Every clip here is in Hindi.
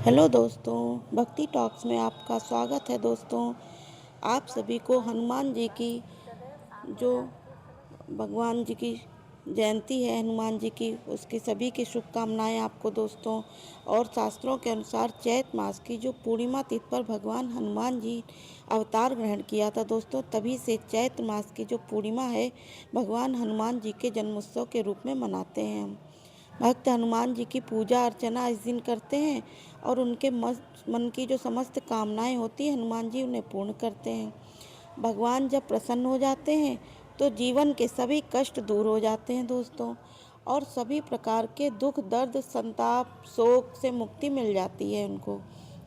हेलो दोस्तों, भक्ति टॉक्स में आपका स्वागत है दोस्तों। आप सभी को हनुमान जी की जो भगवान जी की जयंती है, हनुमान जी की, उसकी सभी की शुभकामनाएं आपको दोस्तों। और शास्त्रों के अनुसार चैत मास की जो पूर्णिमा तिथि पर भगवान हनुमान जी अवतार ग्रहण किया था दोस्तों, तभी से चैत मास की जो पूर्णिमा है भगवान हनुमान जी के जन्मोत्सव के रूप में मनाते हैं हम। भक्त हनुमान जी की पूजा अर्चना इस दिन करते हैं और उनके मन की जो समस्त कामनाएं होती हैं हनुमान जी उन्हें पूर्ण करते हैं। भगवान जब प्रसन्न हो जाते हैं तो जीवन के सभी कष्ट दूर हो जाते हैं दोस्तों, और सभी प्रकार के दुख दर्द संताप शोक से मुक्ति मिल जाती है उनको।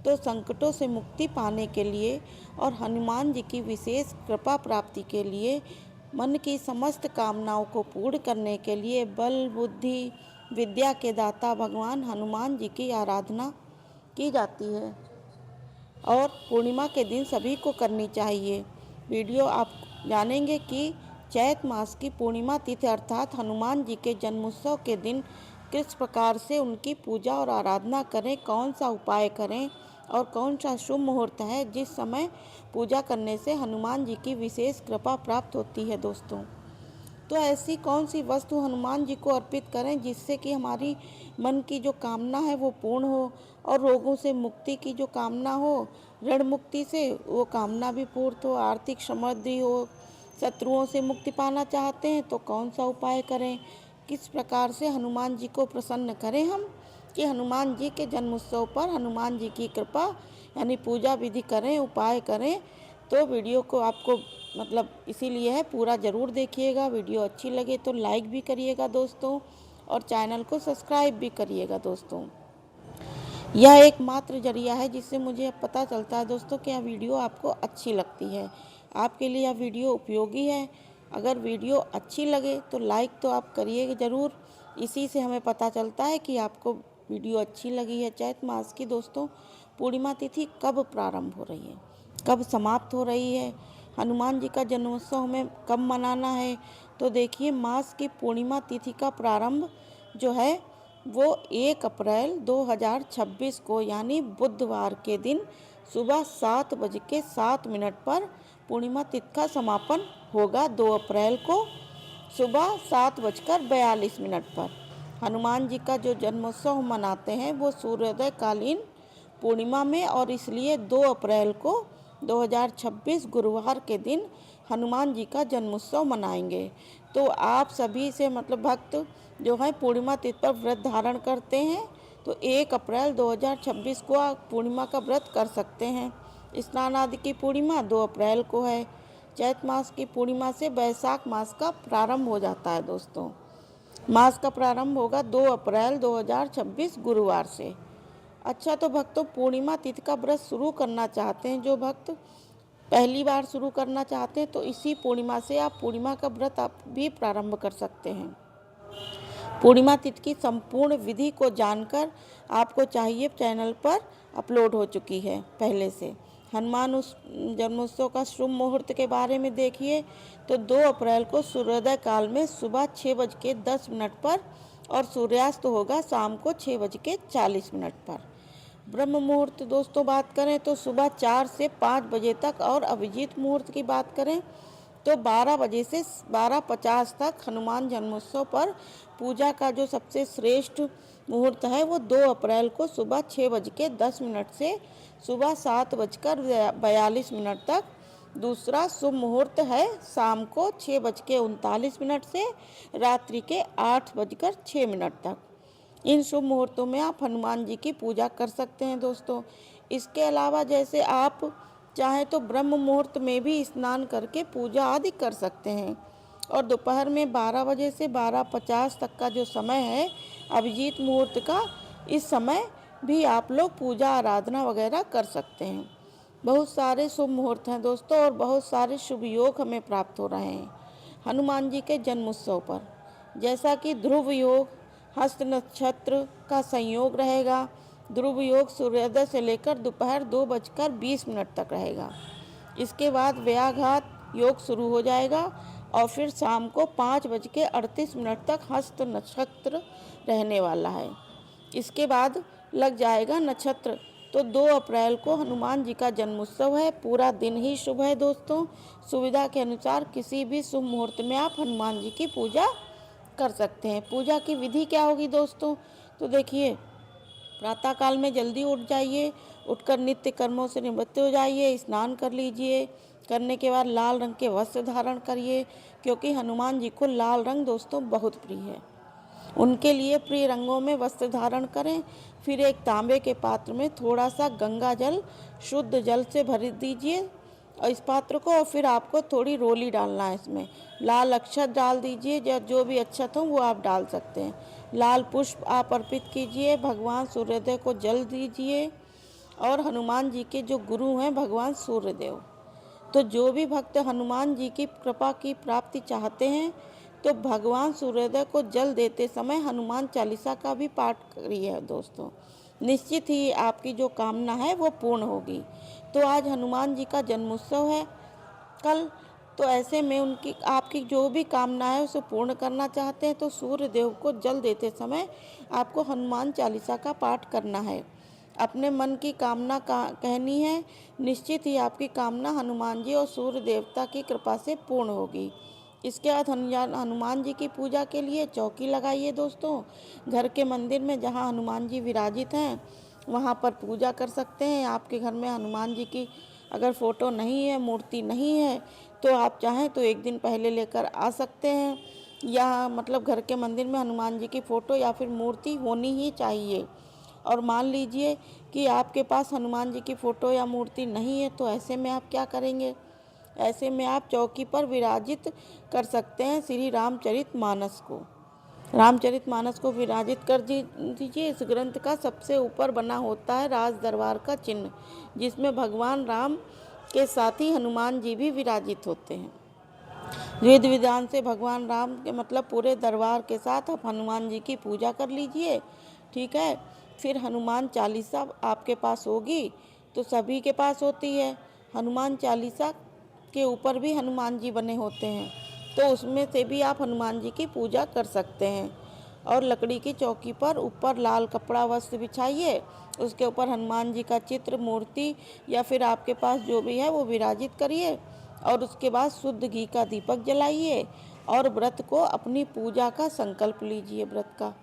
तो संकटों से मुक्ति पाने के लिए और हनुमान जी की विशेष कृपा प्राप्ति के लिए, मन की समस्त कामनाओं को पूर्ण करने के लिए बल बुद्धि विद्या के दाता भगवान हनुमान जी की आराधना की जाती है और पूर्णिमा के दिन सभी को करनी चाहिए। वीडियो आप जानेंगे कि चैत मास की पूर्णिमा तिथि अर्थात हनुमान जी के जन्मोत्सव के दिन किस प्रकार से उनकी पूजा और आराधना करें, कौन सा उपाय करें और कौन सा शुभ मुहूर्त है जिस समय पूजा करने से हनुमान जी की विशेष कृपा प्राप्त होती है दोस्तों। तो ऐसी कौन सी वस्तु हनुमान जी को अर्पित करें जिससे कि हमारी मन की जो कामना है वो पूर्ण हो, और रोगों से मुक्ति की जो कामना हो, ऋण मुक्ति से वो कामना भी पूर्ण हो, आर्थिक समृद्धि हो, शत्रुओं से मुक्ति पाना चाहते हैं तो कौन सा उपाय करें, किस प्रकार से हनुमान जी को प्रसन्न करें हम कि हनुमान जी के जन्मोत्सव पर हनुमान जी की कृपा यानी पूजा विधि करें, उपाय करें। तो वीडियो को आपको इसीलिए है, पूरा ज़रूर देखिएगा। वीडियो अच्छी लगे तो लाइक भी करिएगा दोस्तों, और चैनल को सब्सक्राइब भी करिएगा दोस्तों। यह एकमात्र जरिया है जिससे मुझे पता चलता है दोस्तों कि यह वीडियो आपको अच्छी लगती है, आपके लिए यह वीडियो उपयोगी है। अगर वीडियो अच्छी लगे तो लाइक तो आप करिएगा ज़रूर, इसी से हमें पता चलता है कि आपको वीडियो अच्छी लगी है। चैत मास की दोस्तों पूर्णिमा तिथि कब प्रारंभ हो रही है, कब समाप्त हो रही है, हनुमान जी का जन्मोत्सव हमें कब मनाना है, तो देखिए मास की पूर्णिमा तिथि का प्रारंभ जो है वो 1 अप्रैल 2026 को यानी बुधवार के दिन सुबह 7:07 पर पूर्णिमा तिथि का समापन होगा। 2 अप्रैल को सुबह 7:42 पर हनुमान जी का जो जन्मोत्सव मनाते हैं वो सूर्योदय कालीन पूर्णिमा में, और इसलिए 2 अप्रैल को 2026 गुरुवार के दिन हनुमान जी का जन्मोत्सव मनाएंगे। तो आप सभी से भक्त जो है पूर्णिमा तिथि पर व्रत धारण करते हैं तो 1 अप्रैल 2026 को आप पूर्णिमा का व्रत कर सकते हैं। स्नान आदि की पूर्णिमा 2 अप्रैल को है। चैत मास की पूर्णिमा से वैशाख मास का प्रारंभ हो जाता है दोस्तों। मास का प्रारंभ होगा 2 अप्रैल 2026 गुरुवार से। अच्छा, तो भक्तों पूर्णिमा तिथि का व्रत शुरू करना चाहते हैं, जो भक्त पहली बार शुरू करना चाहते हैं तो इसी पूर्णिमा से आप पूर्णिमा का व्रत आप भी प्रारंभ कर सकते हैं। पूर्णिमा तिथि की संपूर्ण विधि को जानकर आपको चाहिए, चैनल पर अपलोड हो चुकी है पहले से। हनुमान उस जन्मोत्सव का शुभ मुहूर्त के बारे में देखिए तो 2 अप्रैल को सूर्योदय काल में सुबह 6:10 पर और सूर्यास्त होगा शाम को 6:40 पर। ब्रह्म मुहूर्त दोस्तों बात करें तो सुबह 4 से 5 बजे तक, और अभिजीत मुहूर्त की बात करें तो 12 बजे से 12:50 तक। हनुमान जन्मोत्सव पर पूजा का जो सबसे श्रेष्ठ मुहूर्त है वो 2 अप्रैल को सुबह 6:10 से सुबह 7:42 तक। दूसरा शुभ मुहूर्त है शाम को 6:39 से रात्रि के 8:06 तक। इन शुभ मुहूर्तों में आप हनुमान जी की पूजा कर सकते हैं दोस्तों। इसके अलावा जैसे आप चाहें तो ब्रह्म मुहूर्त में भी स्नान करके पूजा आदि कर सकते हैं, और दोपहर में 12 बजे से 12:50 तक का जो समय है अभिजीत मुहूर्त का, इस समय भी आप लोग पूजा आराधना वगैरह कर सकते हैं। बहुत सारे शुभ मुहूर्त हैं दोस्तों, और बहुत सारे शुभ योग हमें प्राप्त हो रहे हैं हनुमान जी के जन्मोत्सव पर, जैसा कि ध्रुव योग, हस्त नक्षत्र का संयोग रहेगा। ध्रुव योग सूर्योदय से लेकर दोपहर 2:20 तक रहेगा। इसके बाद व्याघात योग शुरू हो जाएगा, और फिर शाम को 5:38 तक हस्त नक्षत्र रहने वाला है। इसके बाद लग जाएगा नक्षत्र। तो 2 अप्रैल को हनुमान जी का जन्मोत्सव है। पूरा दिन ही शुभ है दोस्तों। सुविधा के अनुसार किसी भी शुभ मुहूर्त में आप हनुमान जी की पूजा कर सकते हैं। पूजा की विधि क्या होगी दोस्तों? तो देखिए, प्रातःकाल में जल्दी उठ जाइए, उठकर नित्य कर्मों से निवृत्त हो जाइए, स्नान कर लीजिए। करने के बाद लाल रंग के वस्त्र धारण करिए, क्योंकि हनुमान जी को लाल रंग दोस्तों बहुत प्रिय है। उनके लिए प्रिय रंगों में वस्त्र धारण करें। फिर एक तांबे के पात्र में थोड़ा सा गंगा जल शुद्ध जल से भर दीजिए और इस पात्र को, और फिर आपको थोड़ी रोली डालना है इसमें। लाल अक्षत डाल दीजिए, जो भी अक्षत हो वो आप डाल सकते हैं। लाल पुष्प आप अर्पित कीजिए। भगवान सूर्योदय को जल दीजिए। और हनुमान जी के जो गुरु हैं भगवान सूर्यदेव, तो जो भी भक्त हनुमान जी की कृपा की प्राप्ति चाहते हैं तो भगवान सूर्योदय को जल देते समय हनुमान चालीसा का भी पाठ करिए दोस्तों। निश्चित ही आपकी जो कामना है वो पूर्ण होगी। तो आज हनुमान जी का जन्मोत्सव है कल, तो ऐसे में उनकी आपकी जो भी कामना है उसे पूर्ण करना चाहते हैं तो सूर्य देव को जल देते समय आपको हनुमान चालीसा का पाठ करना है। अपने मन की कामना कहनी है। निश्चित ही आपकी कामना हनुमान जी और सूर्य देवता की कृपा से पूर्ण होगी। इसके बाद हनुमान जी की पूजा के लिए चौकी लगाइए दोस्तों। घर के मंदिर में जहाँ हनुमान जी विराजित हैं वहाँ पर पूजा कर सकते हैं। आपके घर में हनुमान जी की अगर फ़ोटो नहीं है, मूर्ति नहीं है, तो आप चाहें तो एक दिन पहले लेकर आ सकते हैं। या मतलब घर के मंदिर में हनुमान जी की फ़ोटो या फिर मूर्ति होनी ही चाहिए। और मान लीजिए कि आपके पास हनुमान जी की फ़ोटो या मूर्ति नहीं है, तो ऐसे में आप क्या करेंगे? ऐसे में आप चौकी पर विराजित कर सकते हैं श्री रामचरितमानस को। रामचरितमानस को विराजित कर दीजिए। इस ग्रंथ का सबसे ऊपर बना होता है राज दरबार का चिन्ह, जिसमें भगवान राम के साथ ही हनुमान जी भी विराजित होते हैं। विधि विधान से भगवान राम के मतलब पूरे दरबार के साथ आप हनुमान जी की पूजा कर लीजिए। ठीक है। फिर हनुमान चालीसा आपके पास होगी, तो सभी के पास होती है। हनुमान चालीसा के ऊपर भी हनुमान जी बने होते हैं, तो उसमें से भी आप हनुमान जी की पूजा कर सकते हैं। और लकड़ी की चौकी पर ऊपर लाल कपड़ा वस्त्र बिछाइए, उसके ऊपर हनुमान जी का चित्र, मूर्ति या फिर आपके पास जो भी है वो विराजित करिए। और उसके बाद शुद्ध घी का दीपक जलाइए और व्रत को, अपनी पूजा का संकल्प लीजिए व्रत का।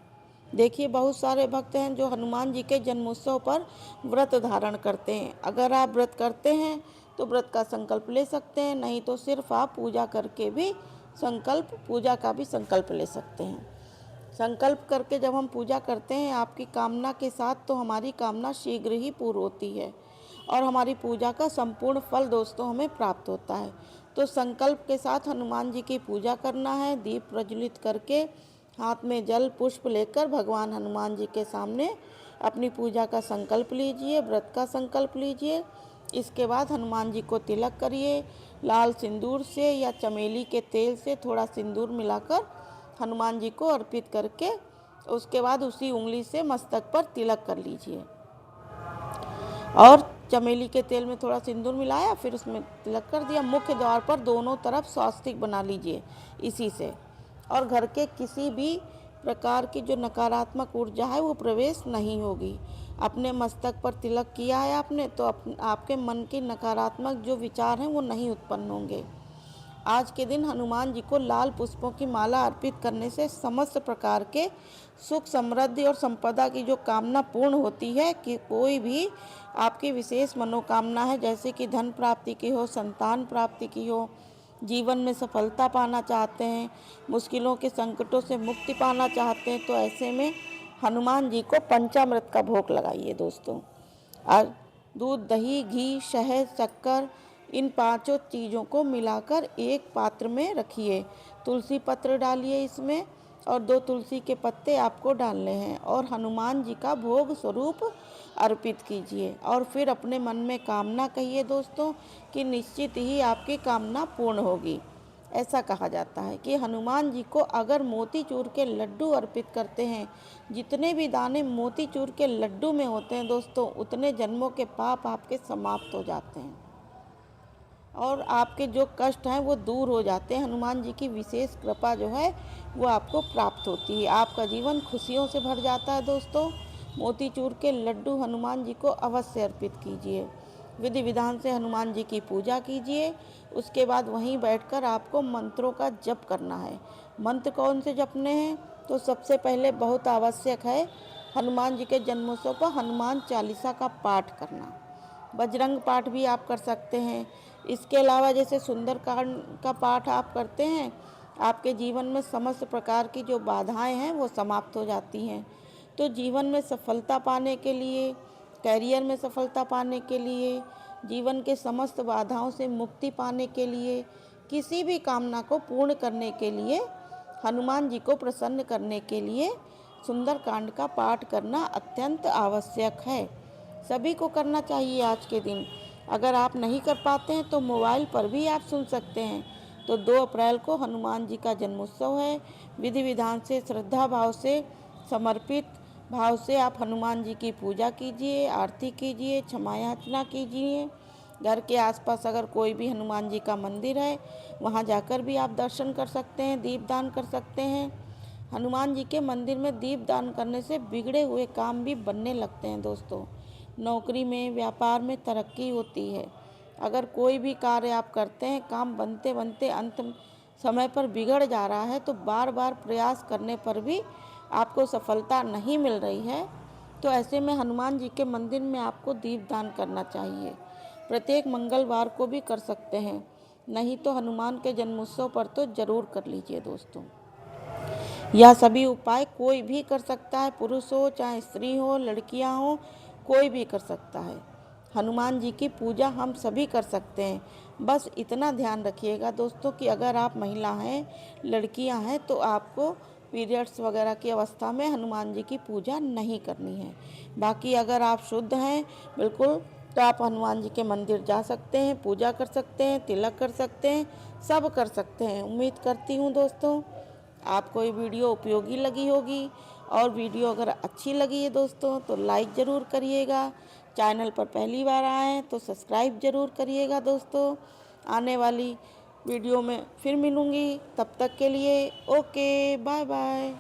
देखिए, बहुत सारे भक्त हैं जो हनुमान जी के जन्मोत्सव पर व्रत धारण करते हैं। अगर आप व्रत करते हैं तो व्रत का संकल्प ले सकते हैं, नहीं तो सिर्फ आप पूजा करके भी पूजा का भी संकल्प ले सकते हैं। संकल्प करके जब हम पूजा करते हैं आपकी कामना के साथ, तो हमारी कामना शीघ्र ही पूर्ण होती है और हमारी पूजा का संपूर्ण फल दोस्तों हमें प्राप्त होता है। तो संकल्प के साथ हनुमान जी की पूजा करना है। दीप प्रज्वलित करके हाथ में जल पुष्प लेकर भगवान हनुमान जी के सामने अपनी पूजा का संकल्प लीजिए, व्रत का संकल्प लीजिए। इसके बाद हनुमान जी को तिलक करिए। लाल सिंदूर से या चमेली के तेल से थोड़ा सिंदूर मिलाकर हनुमान जी को अर्पित करके उसके बाद उसी उंगली से मस्तक पर तिलक कर लीजिए। और चमेली के तेल में थोड़ा सिंदूर मिलाया, फिर उसमें तिलक कर दिया। मुख्य द्वार पर दोनों तरफ स्वास्तिक बना लीजिए इसी से। और घर के किसी भी प्रकार की जो नकारात्मक ऊर्जा है वो प्रवेश नहीं होगी। अपने मस्तक पर तिलक किया है आपने, तो आपके मन के नकारात्मक जो विचार हैं वो नहीं उत्पन्न होंगे। आज के दिन हनुमान जी को लाल पुष्पों की माला अर्पित करने से समस्त प्रकार के सुख, समृद्धि और संपदा की जो कामना पूर्ण होती है। कि कोई भी आपकी विशेष मनोकामना है, जैसे कि धन प्राप्ति की हो, संतान प्राप्ति की हो, जीवन में सफलता पाना चाहते हैं, मुश्किलों के संकटों से मुक्ति पाना चाहते हैं, तो ऐसे में हनुमान जी को पंचामृत का भोग लगाइए दोस्तों। और दूध, दही, घी, शहद, शक्कर, इन पांचों चीज़ों को मिलाकर एक पात्र में रखिए। तुलसी पत्र डालिए इसमें और 2 तुलसी के पत्ते आपको डालने हैं और हनुमान जी का भोग स्वरूप अर्पित कीजिए। और फिर अपने मन में कामना कहिए दोस्तों कि निश्चित ही आपकी कामना पूर्ण होगी। ऐसा कहा जाता है कि हनुमान जी को अगर मोतीचूर के लड्डू अर्पित करते हैं, जितने भी दाने मोतीचूर के लड्डू में होते हैं दोस्तों, उतने जन्मों के पाप आपके समाप्त हो जाते हैं और आपके जो कष्ट हैं वो दूर हो जाते हैं। हनुमान जी की विशेष कृपा जो है वो आपको प्राप्त होती है। आपका जीवन खुशियों से भर जाता है दोस्तों। मोतीचूर के लड्डू हनुमान जी को अवश्य अर्पित कीजिए। विधि विधान से हनुमान जी की पूजा कीजिए। उसके बाद वहीं बैठकर आपको मंत्रों का जप करना है। मंत्र कौन से जपने हैं? तो सबसे पहले बहुत आवश्यक है हनुमान जी के जन्मोत्सव पर हनुमान चालीसा का पाठ करना। बजरंग पाठ भी आप कर सकते हैं। इसके अलावा जैसे सुंदरकांड का पाठ आप करते हैं, आपके जीवन में समस्त प्रकार की जो बाधाएं हैं वो समाप्त हो जाती हैं। तो जीवन में सफलता पाने के लिए, कैरियर में सफलता पाने के लिए, जीवन के समस्त बाधाओं से मुक्ति पाने के लिए, किसी भी कामना को पूर्ण करने के लिए, हनुमान जी को प्रसन्न करने के लिए सुंदरकांड का पाठ करना अत्यंत आवश्यक है। सभी को करना चाहिए आज के दिन। अगर आप नहीं कर पाते हैं तो मोबाइल पर भी आप सुन सकते हैं। तो 2 अप्रैल को हनुमान जी का जन्मोत्सव है। विधि विधान से, श्रद्धा भाव से, समर्पित भाव से आप हनुमान जी की पूजा कीजिए, आरती कीजिए, क्षमा याचना कीजिए। घर के आसपास अगर कोई भी हनुमान जी का मंदिर है, वहाँ जाकर भी आप दर्शन कर सकते हैं, दीपदान कर सकते हैं। हनुमान जी के मंदिर में दीपदान करने से बिगड़े हुए काम भी बनने लगते हैं दोस्तों। नौकरी में, व्यापार में तरक्की होती है। अगर कोई भी कार्य आप करते हैं, काम बनते बनते अंत समय पर बिगड़ जा रहा है, तो बार बार प्रयास करने पर भी आपको सफलता नहीं मिल रही है, तो ऐसे में हनुमान जी के मंदिर में आपको दीपदान करना चाहिए। प्रत्येक मंगलवार को भी कर सकते हैं, नहीं तो हनुमान के जन्मोत्सव पर तो ज़रूर कर लीजिए दोस्तों। यह सभी उपाय कोई भी कर सकता है, पुरुष हो चाहे स्त्री हो, लड़कियां हो, कोई भी कर सकता है। हनुमान जी की पूजा हम सभी कर सकते हैं। बस इतना ध्यान रखिएगा दोस्तों कि अगर आप महिला हैं, लड़कियां हैं, तो आपको पीरियड्स वगैरह की अवस्था में हनुमान जी की पूजा नहीं करनी है। बाकी अगर आप शुद्ध हैं बिल्कुल, तो आप हनुमान जी के मंदिर जा सकते हैं, पूजा कर सकते हैं, तिलक कर सकते हैं, सब कर सकते हैं। उम्मीद करती हूँ दोस्तों आपको ये वीडियो उपयोगी लगी होगी। और वीडियो अगर अच्छी लगी है दोस्तों तो लाइक ज़रूर करिएगा। चैनल पर पहली बार आए हैं तो सब्सक्राइब ज़रूर करिएगा दोस्तों। आने वाली वीडियो में फिर मिलूँगी, तब तक के लिए ओके, बाय बाय।